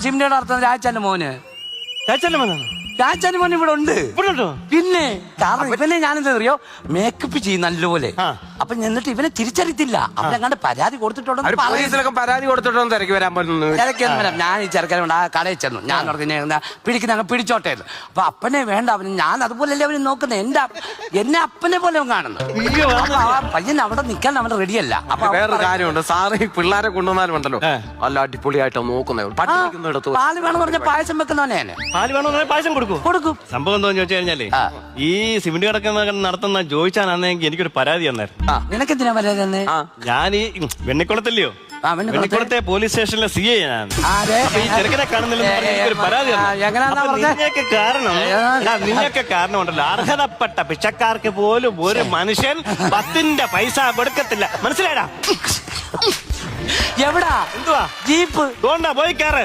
സിമിന്റെ നടത്തുന്ന രാജാന്റെ മോന്. ചാച്ചന്റെ മോനാണ്. രാജാന്റെ മോൻ ഇവിടെ ഉണ്ട്. ഇവിടെ ഉണ്ടോ? പിന്നെ കാരണം ഇവനെ ഞാനെന്താ അറിയോ, മേക്കപ്പ് ചെയ്യും നല്ലപോലെ. അപ്പൊ എന്നിട്ട് ഇവനെ തിരിച്ചറിയത്തില്ല. അവനെങ്ങാണ്ട് പരാതി കൊടുത്തിട്ടുണ്ടെന്ന് പോലീസിലൊക്കെ പരാതി കൊടുത്തിട്ടൊന്നും തിരക്കി വരാൻ പറ്റുന്നു. ഞാൻ ഈ ചെറുക്കനെ കൊണ്ട് ആ കടയിൽ ചെന്നു. ഞാൻ പറഞ്ഞ പിടിക്കുന്ന പിടിച്ചോട്ടെ. അപ്പൊ അപ്പനെ വേണ്ട, അവന് ഞാൻ അതുപോലെയല്ലേ അവന് നോക്കുന്നത്. എന്നെ അപ്പനെ പോലെ അവൻ കാണുന്നു. അപ്പൊ ആ പയ്യൻ അവിടെ നിൽക്കാൻ അവൻ റെഡിയല്ല. അപ്പൊ വേറൊരു കാര്യമുണ്ട് സാറ്, ഈ പിള്ളേരെ കൊണ്ടുവന്നാലും ഉണ്ടല്ലോ നല്ല അടിപൊളിയായിട്ട് നോക്കുന്നത്. പാല് വേണമെന്ന് പറഞ്ഞ പായസം വെക്കുന്നവനെ പാല് വേണമെന്ന് പായസം കൊടുക്കും. സംഭവം എന്താന്ന് ചോദിച്ചു കഴിഞ്ഞാല് ഈ സിമന്റ് കിടക്കുന്ന നടത്തുന്ന ജോയിച്ചാണെങ്കിൽ എനിക്കൊരു പരാതി തന്നായിരുന്നു. നിനക്കെന്തിനാ പരാതി തന്നെ? ഞാൻ ഈ വെണ്ണിക്കുളത്തല്ലയോ, വെണ്ണിക്കുളത്തെ പോലീസ് സ്റ്റേഷനിലെ CI ഞാൻ. ഈ ചെറുക്കനെ കാണുന്നില്ലെന്ന് പരാതി. നിന്നൊക്കെ കാരണം ഉണ്ടല്ലോ, അർഹതപ്പെട്ട പിച്ചക്കാർക്ക് പോലും ഒരു മനുഷ്യൻ 10 പൈസ കൊടുക്കത്തില്ല. മനസ്സിലായടാ? എവിടാ എന്തുവാ ജീപ്പ്? പോയി കയറ്.